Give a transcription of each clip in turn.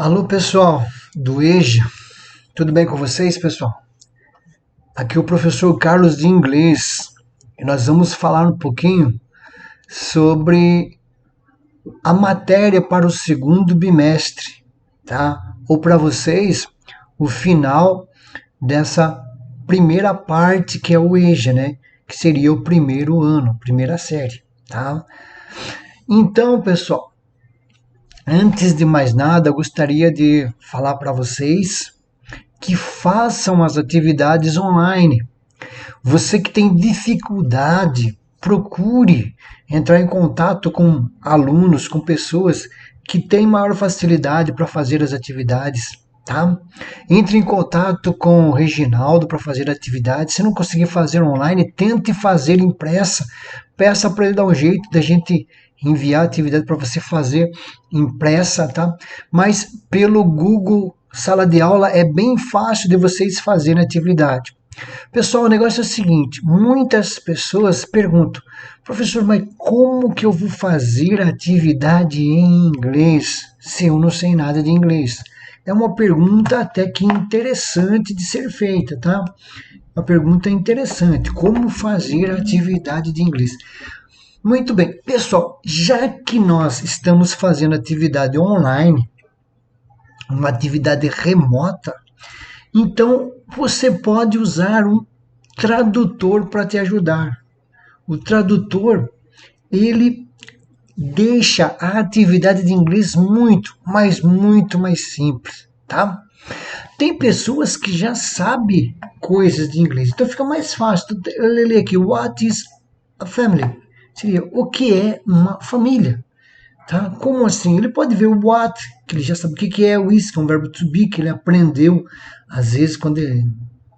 Alô, pessoal do EJA, tudo bem com vocês, pessoal? Aqui é o professor Carlos de inglês e nós vamos falar um pouquinho sobre a matéria para o segundo bimestre, tá? Ou para vocês, o final dessa primeira parte que é o EJA, né? Que seria o primeiro ano, primeira série, tá? Então, pessoal, antes de mais nada, eu gostaria de falar para vocês que façam as atividades online. Você que tem dificuldade, procure entrar em contato com alunos, com pessoas que têm maior facilidade para fazer as atividades, tá? Entre em contato com o Reginaldo para fazer atividades. Se não conseguir fazer online, tente fazer impressa. Peça para ele dar um jeito da gente enviar a atividade para você fazer impressa, tá? Mas pelo Google Sala de Aula é bem fácil de vocês fazerem atividade. Pessoal, o negócio é o seguinte, muitas pessoas perguntam, professor, mas como que eu vou fazer atividade em inglês se eu não sei nada de inglês? É uma pergunta até que interessante de ser feita, tá? Uma pergunta interessante, como fazer atividade de inglês? Muito bem, pessoal, já que nós estamos fazendo atividade online, uma atividade remota, então você pode usar um tradutor para te ajudar. O tradutor, ele deixa a atividade de inglês muito, mas muito mais simples, tá? Tem pessoas que já sabem coisas de inglês, então fica mais fácil. Eu ler aqui, what is a family? Seria o que é uma família, tá? Como assim? Ele pode ver o what, que ele já sabe o que é o is, que é um verbo to be, que ele aprendeu, às vezes,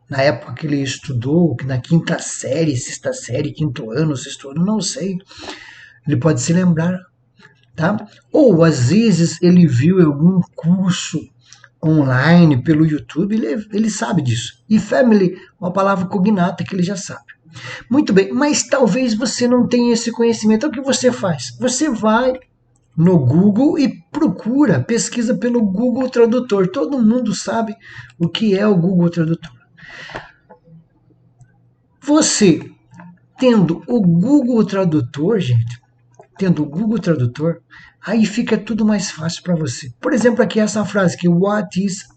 na época que ele estudou, na quinta série, sexta série, quinto ano, sexto ano, não sei. Ele pode se lembrar, tá? Ou, às vezes, ele viu algum curso online pelo YouTube, ele sabe disso. E family, uma palavra cognata que ele já sabe. Muito bem, mas talvez você não tenha esse conhecimento. Então, o que você faz? Você vai no Google e procura, pesquisa pelo Google Tradutor. Todo mundo sabe o que é o Google Tradutor. Você, tendo o Google Tradutor, gente, tendo o Google Tradutor, aí fica tudo mais fácil para você. Por exemplo, aqui essa frase que what is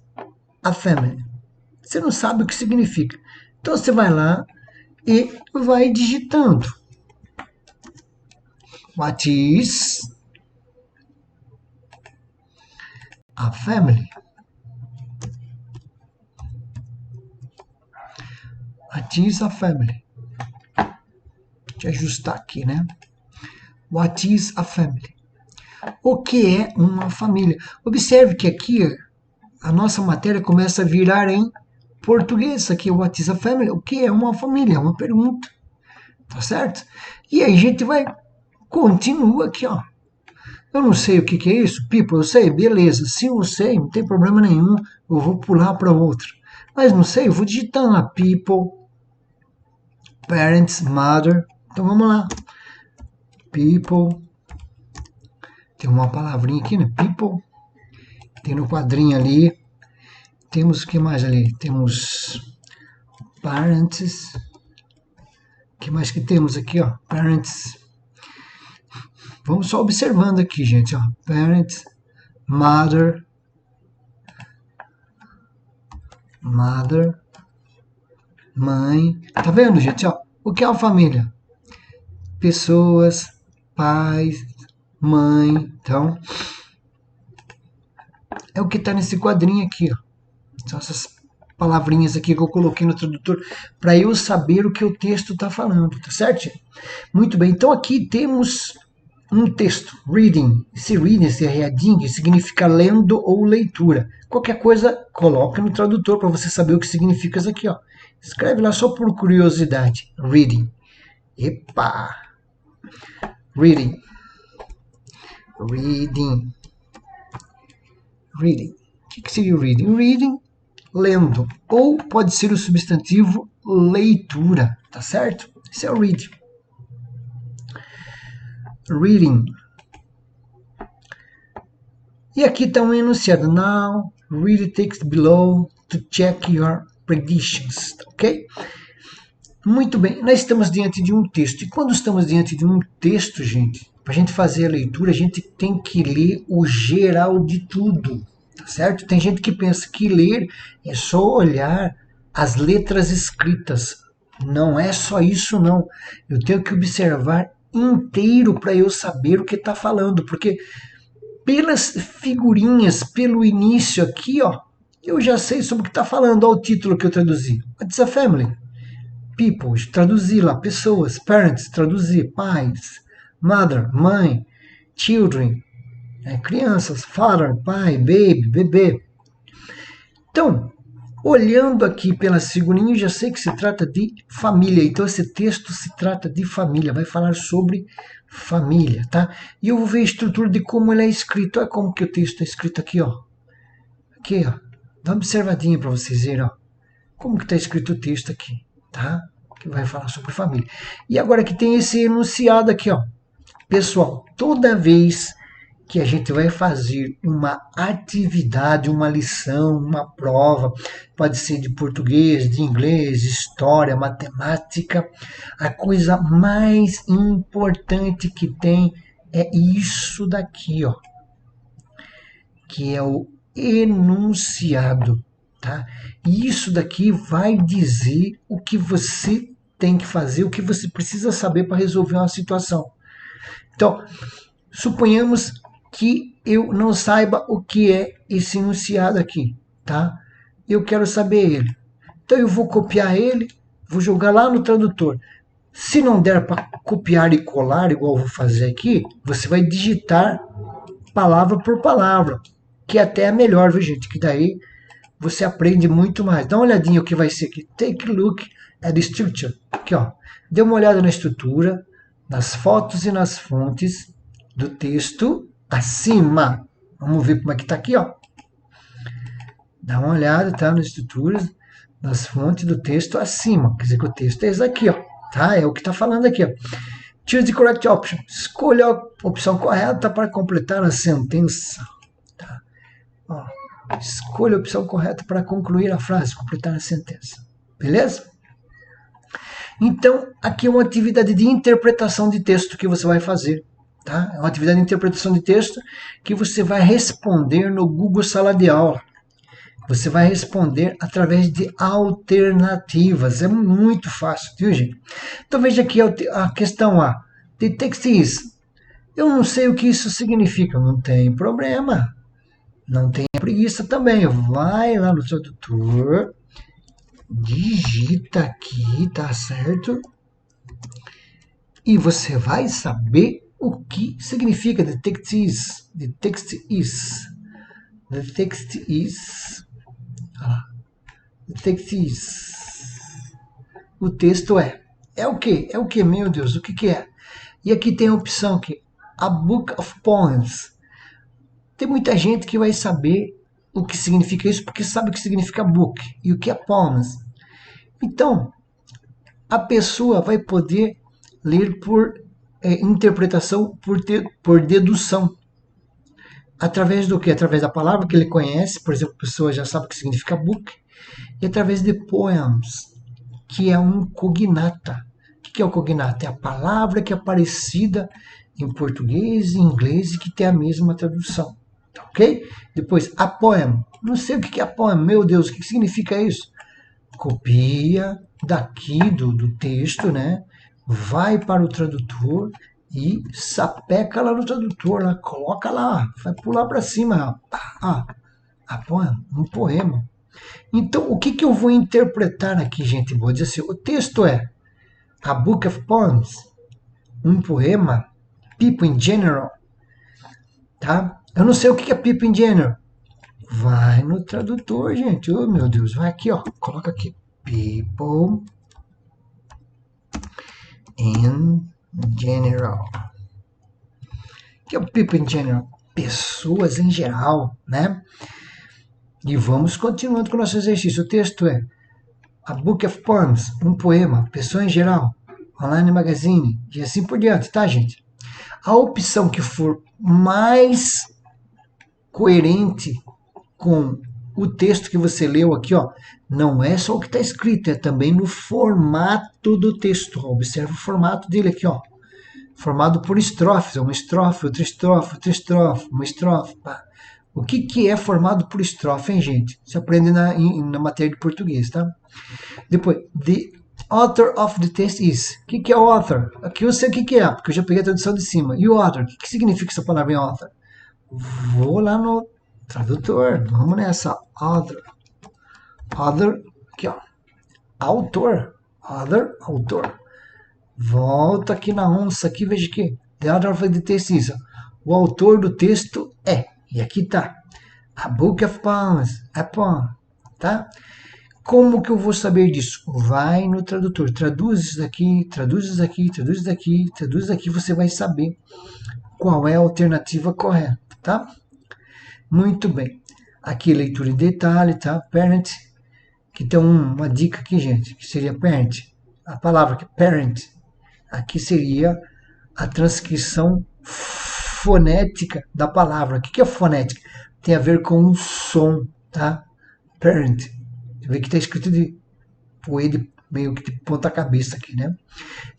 a family? Você não sabe o que significa. Então você vai lá e vai digitando. What is a family? What is a family? Deixa eu ajustar aqui, né? What is a family? O que é uma família? Observe que aqui a nossa matéria começa a virar em português. Aqui, what is a family? O que é uma família? É uma pergunta. Tá certo? E aí a gente vai, continua aqui, ó. Eu não sei o que é isso, people, eu sei, beleza. Se eu sei, não tem problema nenhum, eu vou pular para outra. Mas não sei, eu vou digitando lá, people, parents, mother. Então vamos lá. People, tem uma palavrinha aqui, né? People, tem no quadrinho ali. Temos o que mais ali? Temos parents. O que mais que temos aqui, ó? Parents. Vamos só observando aqui, gente, ó. Parents, mother, mãe. Tá vendo, gente, ó? O que é uma família? Pessoas, pais, mãe. Então, é o que tá nesse quadrinho aqui, ó. São essas palavrinhas aqui que eu coloquei no tradutor para eu saber o que o texto está falando, tá certo? Muito bem, então aqui temos um texto, reading. Esse reading, esse reading, significa lendo ou leitura. Qualquer coisa, coloca no tradutor para você saber o que significa isso aqui, ó. Escreve lá só por curiosidade. Reading. Epa! Reading. Reading. Reading. O que seria o reading? Reading, lendo. Ou pode ser o substantivo leitura, tá certo? Esse é o reading. Reading. E aqui está um enunciado. Now, read the text below to check your predictions. Ok? Muito bem, nós estamos diante de um texto. E quando estamos diante de um texto, gente, para a gente fazer a leitura, a gente tem que ler o geral de tudo. Tá certo? Tem gente que pensa que ler é só olhar as letras escritas. Não é só isso, não. Eu tenho que observar inteiro para eu saber o que está falando, porque pelas figurinhas, pelo início aqui, ó, eu já sei sobre o que está falando. Olha o título que eu traduzi. What's a family? People, traduzir lá, pessoas. Parents, traduzir, pais. Mother, mãe. Children, crianças. Father, pai. Baby, bebê. Então, olhando aqui pelas figurinhas, já sei que se trata de família. Então, esse texto se trata de família. Vai falar sobre família, tá? E eu vou ver a estrutura de como ele é escrito. Olha como que o texto é escrito aqui, ó. Aqui, ó. Dá uma observadinha para vocês verem, ó. Como que está escrito o texto aqui, tá? Que vai falar sobre família. E agora que tem esse enunciado aqui, ó. Pessoal, toda vez que a gente vai fazer uma atividade, uma lição, uma prova, pode ser de português, de inglês, história, matemática, a coisa mais importante que tem é isso daqui, ó, que é o enunciado, tá? E isso daqui vai dizer o que você tem que fazer, o que você precisa saber para resolver uma situação. Então, suponhamos que eu não saiba o que é esse enunciado aqui, tá? Eu quero saber ele. Então eu vou copiar ele, vou jogar lá no tradutor. Se não der para copiar e colar, igual eu vou fazer aqui, você vai digitar palavra por palavra, que até é melhor, viu, gente? Que daí você aprende muito mais. Dá uma olhadinha o que vai ser aqui. Take a look at the structure. Aqui, ó. Dê uma olhada na estrutura, nas fotos e nas fontes do texto acima. Vamos ver como é que está aqui, ó. Dá uma olhada, tá? Nas estruturas, nas fontes do texto acima. Quer dizer que o texto é esse aqui, ó. Tá? É o que está falando aqui, ó. Choose the correct option. Escolha a opção correta para completar a sentença. Tá? Ó. Escolha a opção correta para concluir a frase, completar a sentença. Beleza? Então, aqui é uma atividade de interpretação de texto que você vai fazer. Tá? É uma atividade de interpretação de texto que você vai responder no Google Sala de Aula. Você vai responder através de alternativas. É muito fácil, viu, gente? Então, veja aqui a questão A. The text is. Eu não sei o que isso significa. Não tem problema. Não tenha preguiça também. Vai lá no tradutor. Digita aqui, tá certo? E você vai saber o que significa the text is. The text is. The text is. The text is. O texto é. É o que? É o que, meu Deus? O que, que é? E aqui tem a opção aqui. A book of poems. Tem muita gente que vai saber o que significa isso, porque sabe o que significa book e o que é poems. Então, a pessoa vai poder ler por interpretação, por dedução. Através do que? Através da palavra que ele conhece, por exemplo, a pessoa já sabe o que significa book, e através de poems, que é um cognata. O que é o cognata? É a palavra que é parecida em português e inglês e que tem a mesma tradução. Ok? Depois, a poem. Não sei o que é a poem. Meu Deus, o que significa isso? Copia daqui do texto, né? Vai para o tradutor e sapeca lá no tradutor, lá, coloca lá, vai pular para cima. A poem, um poema. Então, o que eu vou interpretar aqui, gente? Vou dizer assim, o texto é A Book of Poems, um poema, People in General, tá? Eu não sei o que é People in General. Vai no tradutor, gente. Oh, meu Deus, vai aqui, ó. Coloca aqui. People in General. O que é o People in General? Pessoas em geral, né? E vamos continuando com o nosso exercício. O texto é A Book of Poems, um poema, pessoa em geral, online magazine, e assim por diante, tá, gente? A opção que for mais coerente com o texto que você leu aqui, ó. Não é só o que está escrito, é também no formato do texto. Observe o formato dele aqui, ó. Formado por estrofes, uma estrofe, outra estrofe, outra estrofe, uma estrofe. Pá. O que é formado por estrofe, hein, gente? Você aprende na matéria de português, tá? Depois, the author of the text is. O que é author? Aqui eu sei o que é, porque eu já peguei a tradução de cima. E o author? O que significa essa palavra em author? Vou lá no tradutor. Vamos nessa. Author. Author, aqui ó. Autor. Author, autor. Volta aqui na onça, aqui veja que the author of the text is. O autor do texto é. E aqui tá. A book of poems. A poem. Tá? Como que eu vou saber disso? Vai no tradutor. Traduz isso daqui, traduz isso daqui, traduz isso daqui, traduz isso daqui. Você vai saber qual é a alternativa correta. Tá? Muito bem. Aqui leitura em detalhe, tá? Parent. Que tem uma dica aqui, gente, que seria parent. A palavra que é parent, aqui seria a transcrição fonética da palavra. O que é fonética? Tem a ver com o som, tá? Parent. Você vê que está escrito de poede, meio que de ponta cabeça aqui, né?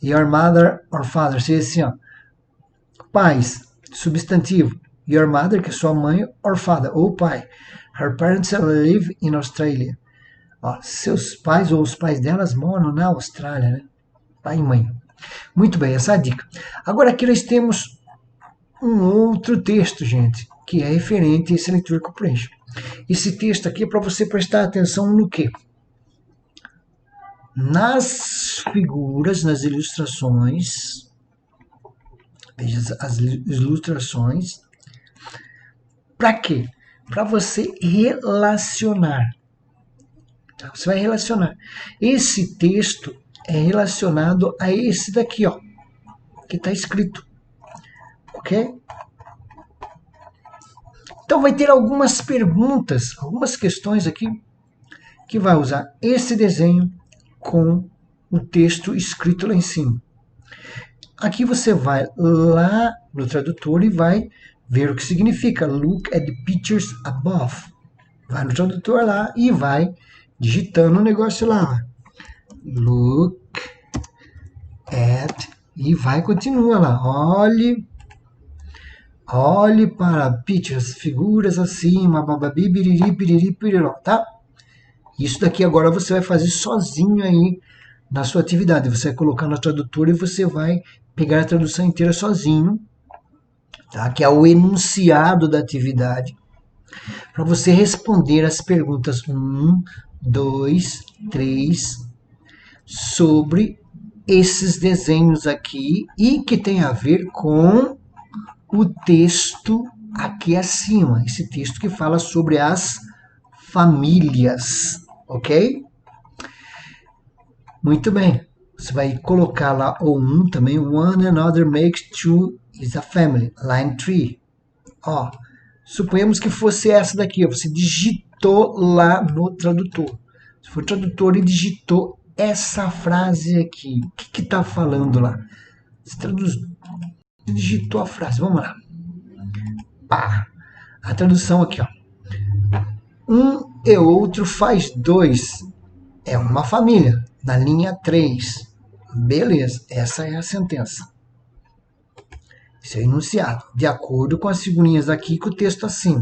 Your mother or father, seria assim, ó. Pais, substantivo. Your mother, que é sua mãe, or father, ou pai. Her parents live in Australia. Ó, seus pais ou os pais delas moram na Austrália, né? Pai e mãe. Muito bem, essa é a dica. Agora aqui nós temos um outro texto, gente, que é referente a esse leitura comprehension. Esse texto aqui é para você prestar atenção no quê? Nas figuras, nas ilustrações. Veja as ilustrações. Para quê? Para você relacionar. Você vai relacionar. Esse texto é relacionado a esse daqui, ó, que está escrito. Ok? Então vai ter algumas perguntas, algumas questões aqui, que vai usar esse desenho com o texto escrito lá em cima. Aqui você vai lá no tradutor e vai ver o que significa. Look at the pictures above. Vai no tradutor lá e vai digitando o negócio lá. Look at. E vai, continua lá. Olhe para pictures, figuras acima, bababi, biriri, piriri, piriró, tá? Isso daqui agora você vai fazer sozinho aí na sua atividade. Você vai colocar no tradutor e você vai pegar a tradução inteira sozinho, tá? Que é o enunciado da atividade. Para você responder as perguntas 1, 2, 3 sobre esses desenhos aqui e que tem a ver com o texto aqui acima. Esse texto que fala sobre as famílias, ok? Muito bem. Você vai colocar lá o 1 também. One another makes two is a family. Line 3. Ó, suponhamos que fosse essa daqui. Ó, você digitou lá no tradutor. Se for tradutor e digitou essa frase aqui. O que está falando lá? Você digitou a frase. Vamos lá. Pá. A tradução aqui, ó. Um e outro faz dois. É uma família. Na linha 3. Beleza. Essa é a sentença. Isso é o enunciado. De acordo com as figurinhas aqui com o texto assim.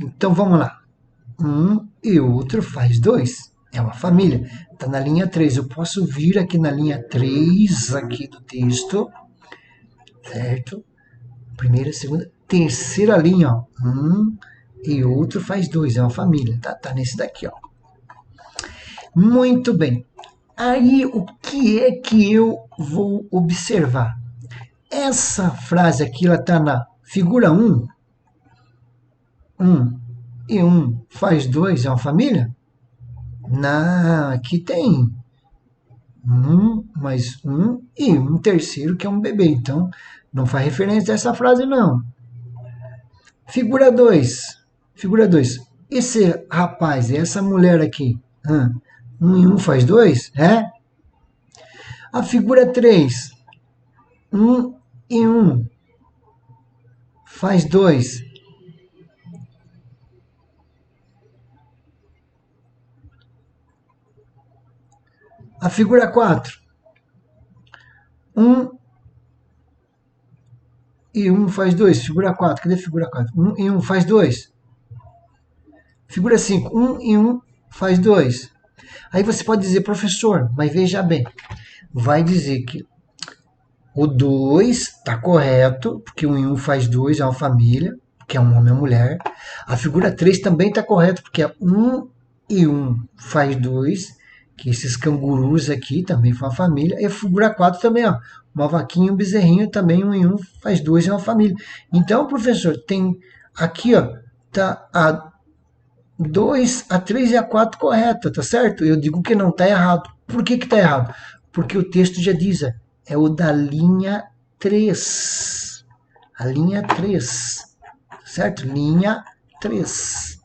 Então vamos lá. Um e outro faz dois. É uma família. Está na linha 3. Eu posso vir aqui na linha 3 aqui do texto. Certo? Primeira, segunda, terceira linha. Ó. Um e outro faz dois. É uma família. Tá nesse daqui. Ó. Muito bem. Aí o que é que eu vou observar? Essa frase aqui está na figura 1. 1 e 1 faz 2 é uma família? Não, aqui tem 1 mais 1 e um terceiro que é um bebê. Então, não faz referência a essa frase, não. Figura 2. Figura 2. Esse rapaz e essa mulher aqui. 1 e 1 faz 2? É? A figura 3. 1 e 1 faz 2. A figura 4. 1 e 1 faz 2. Figura 4. Cadê a figura 4? 1 e 1 faz 2. Figura 5. 1 e 1 faz 2. Aí você pode dizer, professor, mas veja bem. Vai dizer que o 2 está correto, porque 1 e 1 faz 2, é uma família, que é um homem e uma mulher. A figura 3 também está correta, porque é 1 e 1 faz 2, que esses cangurus aqui também foi uma família. E a figura 4 também, ó, uma vaquinha e um bezerrinho também, 1 e 1 faz 2, é uma família. Então, professor, tem aqui, ó, tá a 2, a 3 e a 4 correta, tá certo? Eu digo que não está errado. Por que está errado? Porque o texto já diz, é o da linha 3. A linha 3, certo? Linha 3.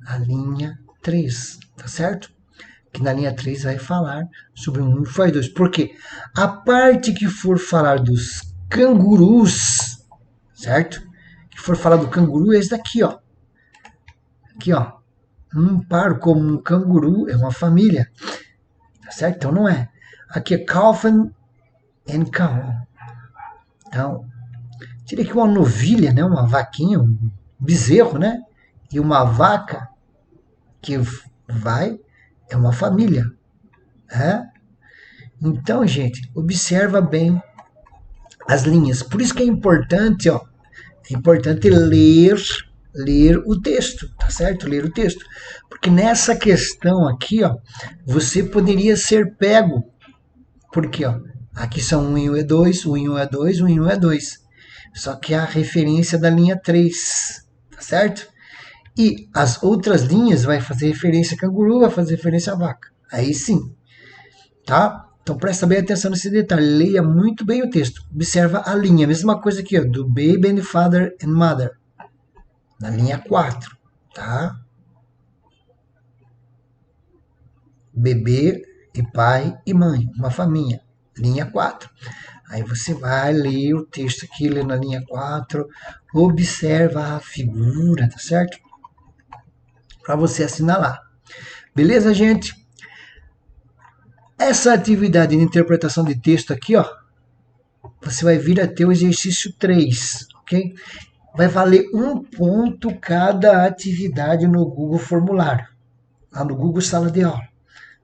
A linha 3, tá certo? Que na linha 3 vai falar sobre 1 e faz 2. Por quê? A parte que for falar dos cangurus, certo? Que for falar do canguru é esse daqui, ó. Aqui, ó. Um par como um canguru é uma família. Tá certo? Então não é. Aqui é Calvin and Cow. Então, tirei aqui uma novilha, né? Uma vaquinha, um bezerro, né? E uma vaca que vai é uma família. Né? Então, gente, observa bem as linhas. Por isso que é importante, ó. É importante ler o texto, tá certo? Ler o texto. Porque nessa questão aqui, ó, você poderia ser pego. Porque, ó, aqui são 1 e 1 é 2, 1 e 1 é 2, 1 e 1 é 2. Só que é a referência da linha 3, tá certo? E as outras linhas vai fazer referência a canguru, vai fazer referência a vaca. Aí sim, tá? Então presta bem atenção nesse detalhe, leia muito bem o texto. Observa a linha, mesma coisa aqui, ó, do baby and father and mother. Na linha 4, tá? Bebê e pai e mãe, uma família. Linha 4. Aí você vai ler o texto aqui, lê na linha 4, observa a figura, tá certo? Para você assinalar. Beleza, gente? Essa atividade de interpretação de texto aqui, ó, você vai vir a ter o exercício 3, ok? Vai valer 1 ponto cada atividade no Google Formulário, lá no Google Sala de Aula.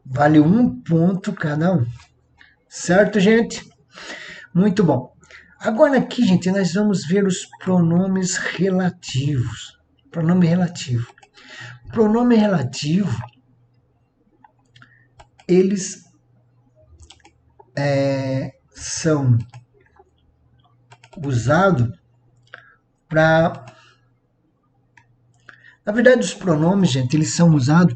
Vale 1 ponto cada um. Certo, gente? Muito bom. Agora aqui, gente, nós vamos ver os pronomes relativos. Pronome relativo. Pronome relativo, eles são usados para... Na verdade, os pronomes, gente, eles são usados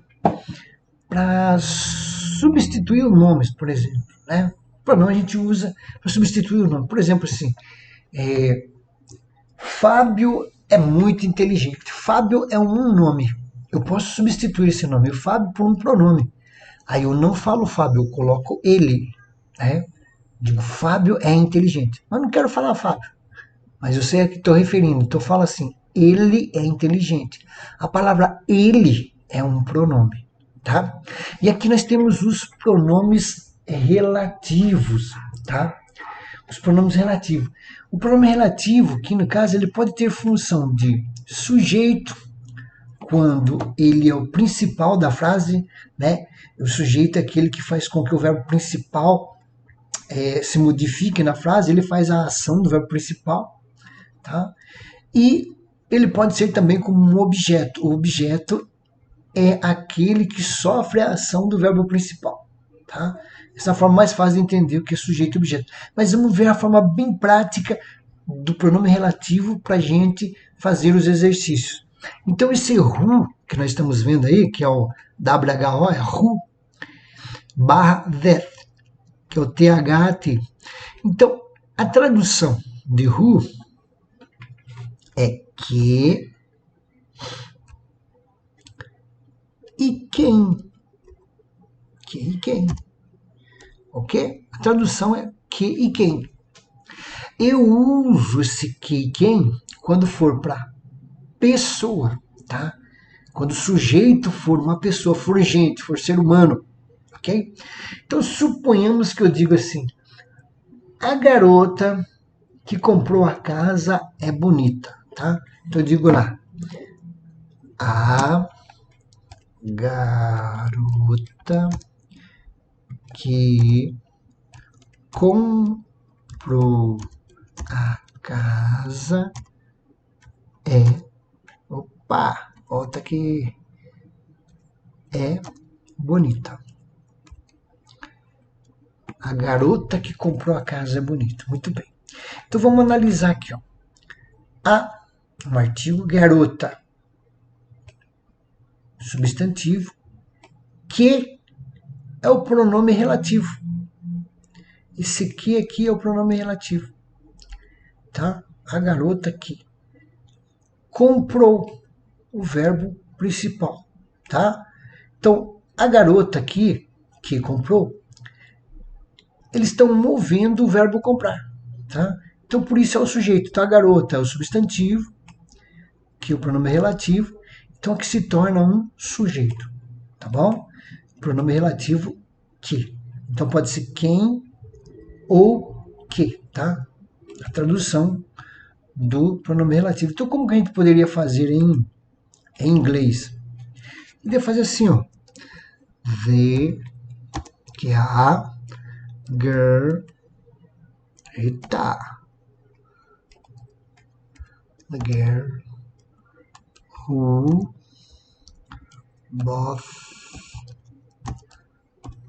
para substituir os nomes, por exemplo, né? O pronome a gente usa para substituir o nome. Por exemplo, assim, Fábio é muito inteligente. Fábio é um nome. Eu posso substituir esse nome, o Fábio, por um pronome. Aí eu não falo Fábio, eu coloco ele, né? Digo, Fábio é inteligente. Mas não quero falar Fábio. Mas eu sei a que estou referindo. Então eu falo assim, ele é inteligente. A palavra ele é um pronome. Tá? E aqui nós temos os pronomes relativos, tá? Os pronomes relativos. O pronome relativo, que no caso ele pode ter função de sujeito, quando ele é o principal da frase, né? O sujeito é aquele que faz com que o verbo principal se modifique na frase, ele faz a ação do verbo principal, tá? E ele pode ser também como um objeto. O objeto é aquele que sofre a ação do verbo principal, tá? Essa é a forma mais fácil de entender o que é sujeito e objeto. Mas vamos ver a forma bem prática do pronome relativo para a gente fazer os exercícios. Então esse who que nós estamos vendo aí, que é o WHO, é who, barra that, que é o THT. Então, a tradução de who é que e quem. Que e quem. Ok? A tradução é que e quem. Eu uso esse que e quem quando for para pessoa, tá? Quando o sujeito for uma pessoa, for gente, for ser humano, ok? ok? Então, suponhamos que eu digo assim, a garota que comprou a casa é bonita, tá? Então, eu digo lá, a garota que comprou a casa é... Opa, volta aqui. É bonita. A garota que comprou a casa é bonita. Muito bem. Então vamos analisar aqui. Ó. Um artigo, garota, substantivo, que é o pronome relativo. Esse que aqui é o pronome relativo. Tá? A garota que comprou o verbo principal. Tá? Então, a garota aqui que comprou, eles estão movendo o verbo comprar. Tá? Então, por isso é o sujeito. Então, a garota é o substantivo, que é o pronome relativo. Então, aqui se torna um sujeito. Tá bom? Pronome relativo que. Então, pode ser quem ou que. Tá? A tradução do pronome relativo. Então, como que a gente poderia fazer em inglês? Poderia fazer assim, ó. The, que é a girl. Eita. The girl who bought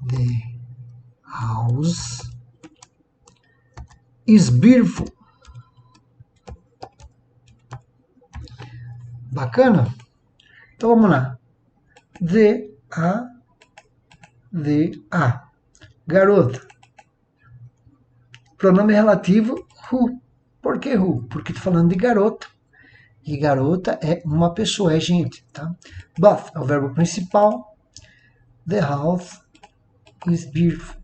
the house is beautiful. Bacana? Então vamos lá. The a. Garota. Pronome relativo who. Por que who? Porque estou falando de garota. E garota é uma pessoa, é gente. Tá? But é o verbo principal. The house is beautiful.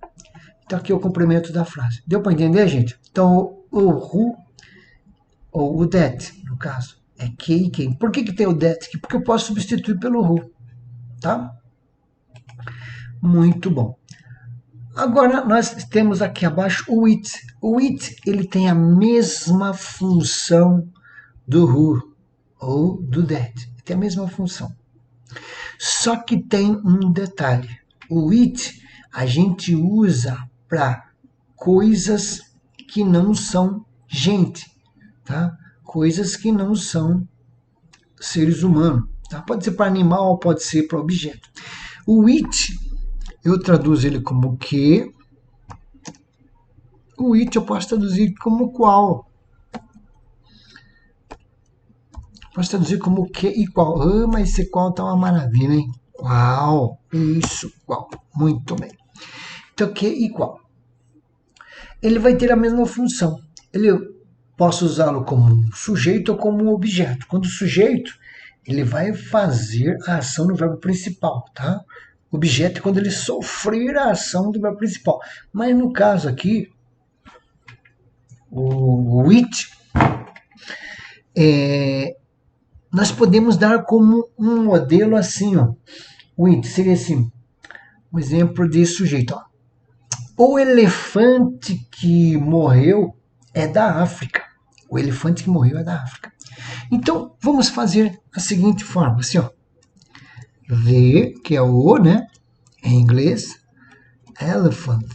Então aqui é o complemento da frase. Deu para entender, gente? Então o who, ou o that, no caso, é que e quem. Por que tem o that aqui? Porque eu posso substituir pelo who. Tá? Muito bom. Agora nós temos aqui abaixo o it. O it, ele tem a mesma função do who ou do that. Tem a mesma função. Só que tem um detalhe. O it a gente usa para coisas que não são gente, tá? Coisas que não são seres humanos. Tá? Pode ser para animal, pode ser para objeto. O it, eu traduzo ele como que. O it eu posso traduzir como qual. Posso traduzir como que e qual. Ah, mas esse qual tá uma maravilha, hein? Qual. Isso, qual. Muito bem. Então, que e qual. Ele vai ter a mesma função. Posso usá-lo como um sujeito ou como um objeto. Quando o sujeito, ele vai fazer a ação no verbo principal, tá? Objeto é quando ele sofrer a ação do verbo principal. Mas no caso aqui, o it, nós podemos dar como um modelo assim, ó. O it seria assim, um exemplo de sujeito, ó. O elefante que morreu é da África. O elefante que morreu é da África. Então, vamos fazer a seguinte forma, assim, ó. The, que é o, né? Em inglês, elephant,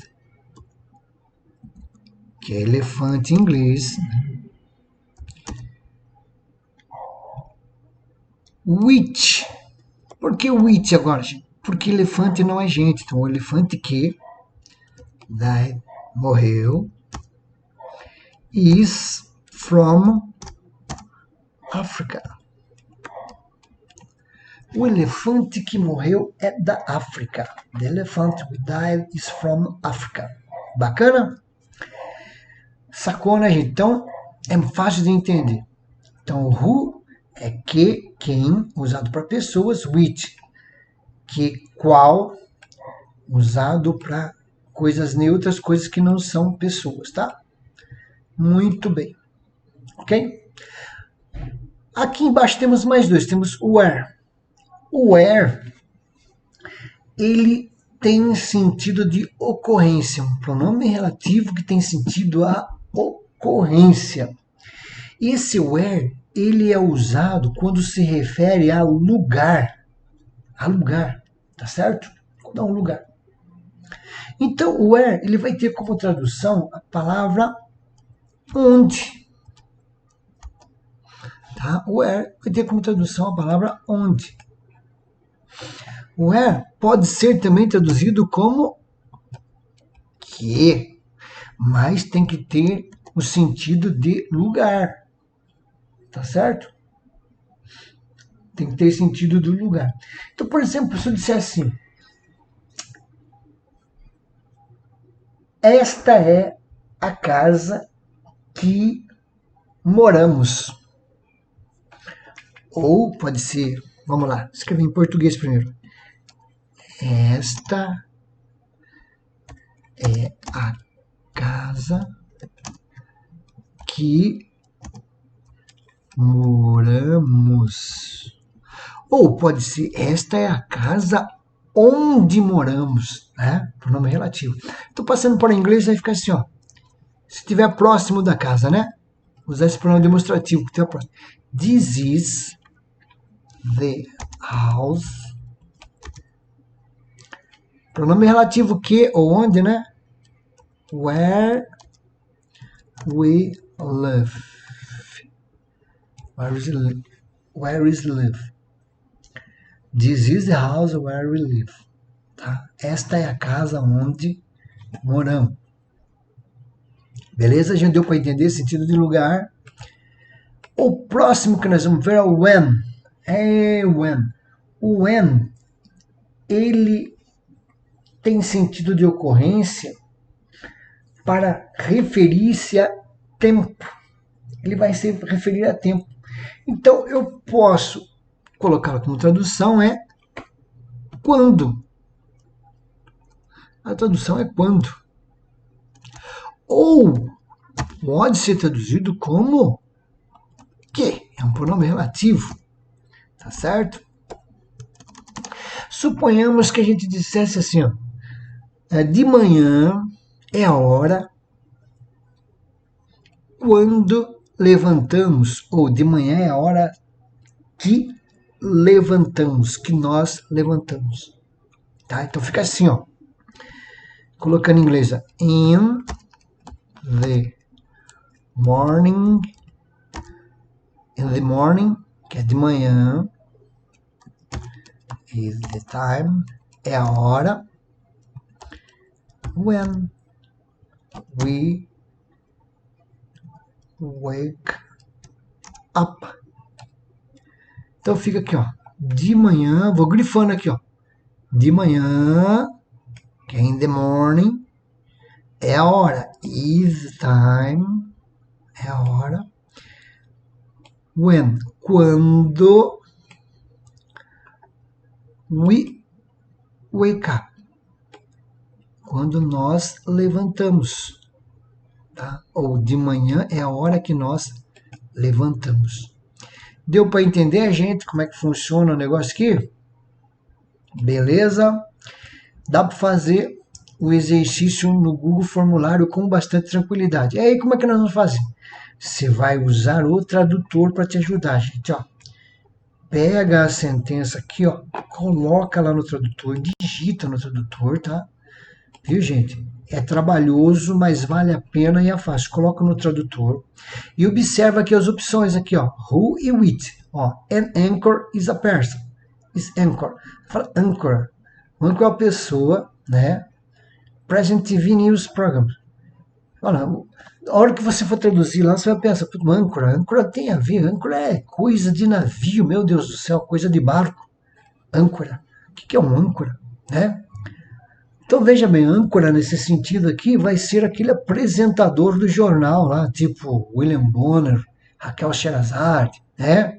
que é elefante em inglês. Which. Por que which agora, gente? Porque elefante não é gente. Então, o elefante que died, morreu, is from Africa. O elefante que morreu é da África. The elephant who died is from Africa. Bacana? Sacou, né, gente? Então, é fácil de entender. Então, who é que, quem, usado para pessoas. Which, que, qual, usado para coisas neutras, coisas que não são pessoas, tá? Muito bem. Ok? Aqui embaixo temos mais dois. Temos o where. O where, ele tem sentido de ocorrência, um pronome relativo que tem sentido a ocorrência. Esse where, ele é usado quando se refere a lugar, tá certo? Quando é um lugar. Então, o where, ele vai ter como tradução a palavra onde. Tá? Where vai ter como tradução a palavra onde. Where pode ser também traduzido como que, mas tem que ter o sentido de lugar. Tá certo? Tem que ter sentido do lugar. Então, por exemplo, se eu disser assim, esta é a casa que moramos. Ou pode ser, vamos lá, escrever em português primeiro. Esta é a casa que moramos. Ou pode ser, esta é a casa onde moramos, né? Pronome relativo. Estou passando para o inglês, vai ficar assim, ó. Se estiver próximo da casa, né? Usar esse pronome demonstrativo que estiver próximo. This is the house. Pronome relativo que ou onde, né? Where we live. Where is live? This is the house where we live. Tá? Esta é a casa onde moramos. Beleza? Já deu para entender o sentido de lugar. O próximo que nós vamos ver é o when. When. O when, ele tem sentido de ocorrência para referir-se a tempo. Ele vai se referir a tempo. Então, eu posso colocar como tradução é quando. A tradução é quando. Ou pode ser traduzido como que. É um pronome relativo. Tá certo? Suponhamos que a gente dissesse assim, ó, de manhã é a hora quando levantamos, ou de manhã é a hora que levantamos, que nós levantamos. Tá? Então fica assim, ó. Colocando em inglês, in the morning, que é de manhã, is the time, é a hora, when we wake up. Então fica aqui, ó, de manhã, vou grifando aqui, ó, de manhã, que é in the morning, é a hora, is the time, é a hora, when, quando we wake up, quando nós levantamos, tá? Ou de manhã é a hora que nós levantamos. Deu para entender, gente, como é que funciona o negócio aqui? Beleza? Dá para fazer o exercício no Google Formulário com bastante tranquilidade. E aí, como é que nós vamos fazer? Você vai usar o tradutor para te ajudar, gente, ó. Pega a sentença aqui, ó, coloca lá no tradutor, digita no tradutor, tá? Viu, gente? É trabalhoso, mas vale a pena e é fácil. Coloca no tradutor e observa aqui as opções aqui, ó, who e which. Ó, an anchor is a person. Is anchor. Fala anchor. Anchor é a pessoa, né? Present TV News Program. Olha, a hora que você for traduzir lá, você vai pensar, âncora, âncora tem a ver, âncora é coisa de navio, meu Deus do céu, coisa de barco. Âncora. O que é um âncora? Né? Então veja bem, âncora nesse sentido aqui vai ser aquele apresentador do jornal lá, tipo William Bonner, Raquel Sherazade, né?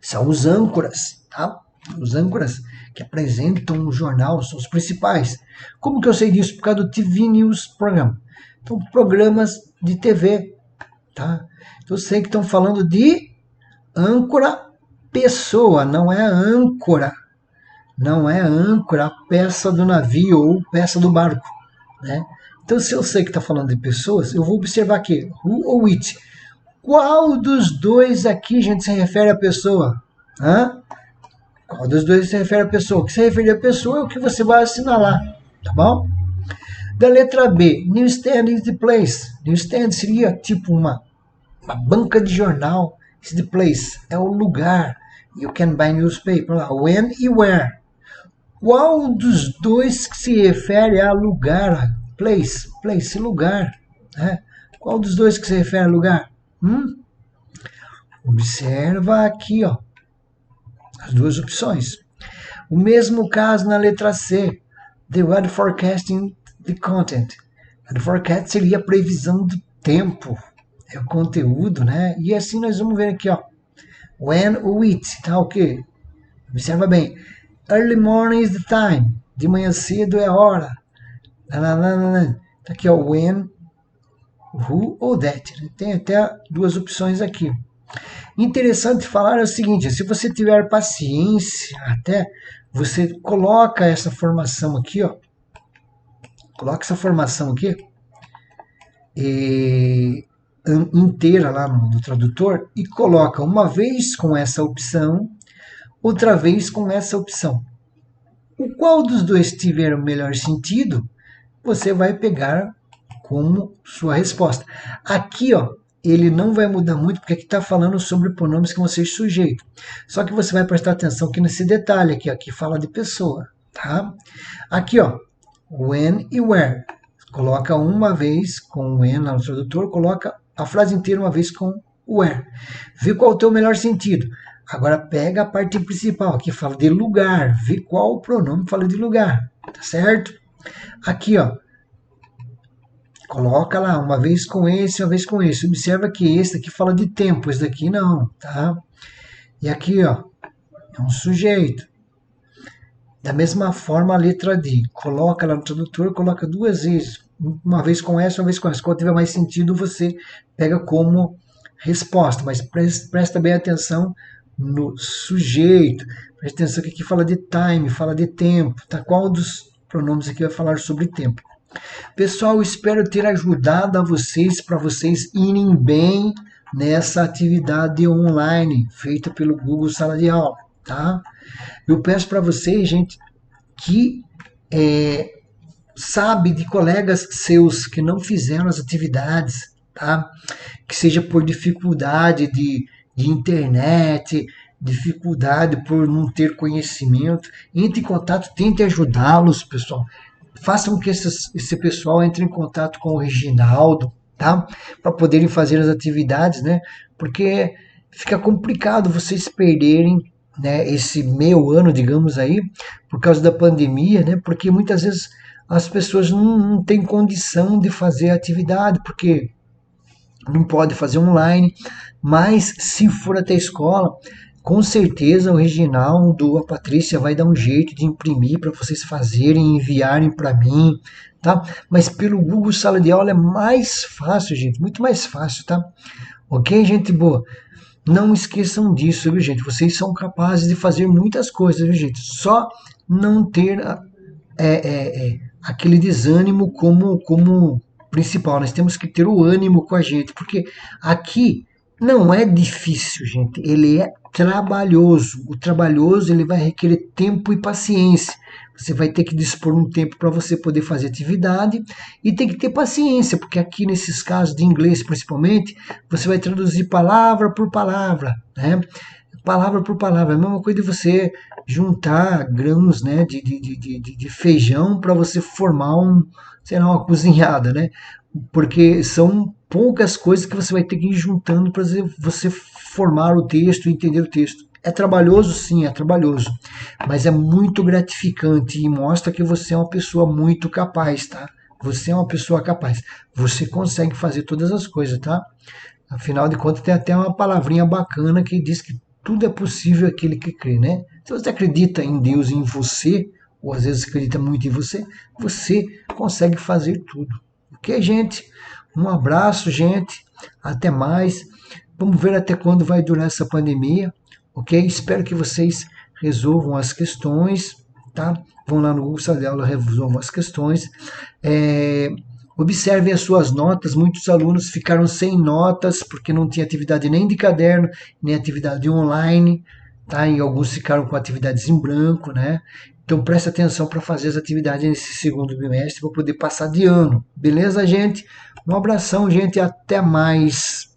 São os âncoras, tá? Os âncoras que apresentam o jornal são os principais. Como que eu sei disso? Por causa do TV News Program. Então, programas de TV, tá? Então, eu sei que estão falando de âncora pessoa, não é âncora. não é âncora, a peça do navio ou peça do barco, né? Então, se eu sei que está falando de pessoas, eu vou observar aqui, who ou it. Qual dos dois aqui, gente, se refere à pessoa? Hã? Qual dos dois se refere à pessoa? O que se refere à pessoa é o que você vai assinalar, tá bom? Da letra B, newsstand is the place. Newsstand seria tipo uma banca de jornal. Is the place, é o lugar. You can buy newspaper. When e where. Qual dos dois que se refere a lugar? Place, lugar. Né? Qual dos dois que se refere a lugar? Observa aqui, ó, as duas opções. O mesmo caso na letra C. The weather forecasting the content. The forecast seria a previsão do tempo. É o conteúdo, né? E assim nós vamos ver aqui, ó. When ou it, tá ok? Observa bem. Early morning is the time. De manhã cedo é a hora. Tá aqui, ó. When, who ou that. Tem até duas opções aqui. Interessante falar é o seguinte, se você tiver paciência, até você coloca essa formação aqui, ó. Coloca essa formação aqui inteira lá no tradutor e coloca uma vez com essa opção, outra vez com essa opção. O qual dos dois tiver o melhor sentido, você vai pegar como sua resposta. Aqui, ó, ele não vai mudar muito, porque aqui está falando sobre pronomes que vão ser sujeito. Só que você vai prestar atenção aqui nesse detalhe aqui, ó, que fala de pessoa, tá? Aqui, ó, when e where. Coloca uma vez com when lá no tradutor, coloca a frase inteira uma vez com where. Vê qual é o teu melhor sentido. Agora pega a parte principal, aqui fala de lugar, vê qual o pronome fala de lugar, tá certo? Aqui, ó, coloca lá, uma vez com esse, uma vez com esse. Observa que esse aqui fala de tempo, esse daqui não, tá? E aqui, ó, é um sujeito. Da mesma forma, a letra D. Coloca lá no tradutor, coloca duas vezes. Uma vez com essa, uma vez com essa. Quando tiver mais sentido, você pega como resposta. Mas presta bem atenção no sujeito. Presta atenção que aqui fala de time, fala de tempo. Tá? Qual dos pronomes aqui vai falar sobre tempo? Pessoal, espero ter ajudado a vocês, para vocês irem bem nessa atividade online feita pelo Google Sala de Aula, tá? Eu peço para vocês, gente, que sabe de colegas seus que não fizeram as atividades, tá? Que seja por dificuldade de internet, dificuldade por não ter conhecimento, entre em contato, tente ajudá-los, pessoal. Façam que esse pessoal entre em contato com o Reginaldo, tá? Para poderem fazer as atividades, né? Porque fica complicado vocês perderem, né, esse meio ano, digamos aí, por causa da pandemia, né? Porque muitas vezes as pessoas não têm condição de fazer a atividade, porque não pode fazer online, mas se for até a escola, com certeza o Reginaldo, a Patrícia vai dar um jeito de imprimir para vocês fazerem, enviarem para mim, tá? Mas pelo Google Sala de Aula é mais fácil, gente, muito mais fácil, tá? Ok, gente boa? Não esqueçam disso, viu, gente? Vocês são capazes de fazer muitas coisas, viu, gente? Só não ter aquele desânimo como principal. Nós temos que ter o ânimo com a gente, porque aqui não é difícil, gente. Ele é trabalhoso. O trabalhoso ele vai requerer tempo e paciência. Você vai ter que dispor um tempo para você poder fazer atividade e tem que ter paciência, porque aqui nesses casos de inglês principalmente, você vai traduzir palavra por palavra, né? Palavra por palavra. É a mesma coisa de você juntar grãos, né, de feijão para você formar sei lá, uma cozinhada, né? Porque são poucas coisas que você vai ter que ir juntando para você formar o texto e entender o texto. É trabalhoso? Sim, é trabalhoso. Mas é muito gratificante e mostra que você é uma pessoa muito capaz, tá? Você é uma pessoa capaz. Você consegue fazer todas as coisas, tá? Afinal de contas, tem até uma palavrinha bacana que diz que tudo é possível aquele que crê, né? Se você acredita em Deus e em você, ou às vezes acredita muito em você, você consegue fazer tudo. Ok, gente? Um abraço, gente. Até mais. Vamos ver até quando vai durar essa pandemia. Ok? Espero que vocês resolvam as questões tá? Vão lá no Google Sala de Aula, resolvam as questões. Observem as suas notas. Muitos alunos ficaram sem notas porque não tinha atividade nem de caderno, nem atividade online, tá? E alguns ficaram com atividades em branco, né? Então preste atenção para fazer as atividades nesse segundo bimestre para poder passar de ano. Beleza, gente? Um abração, gente, até mais.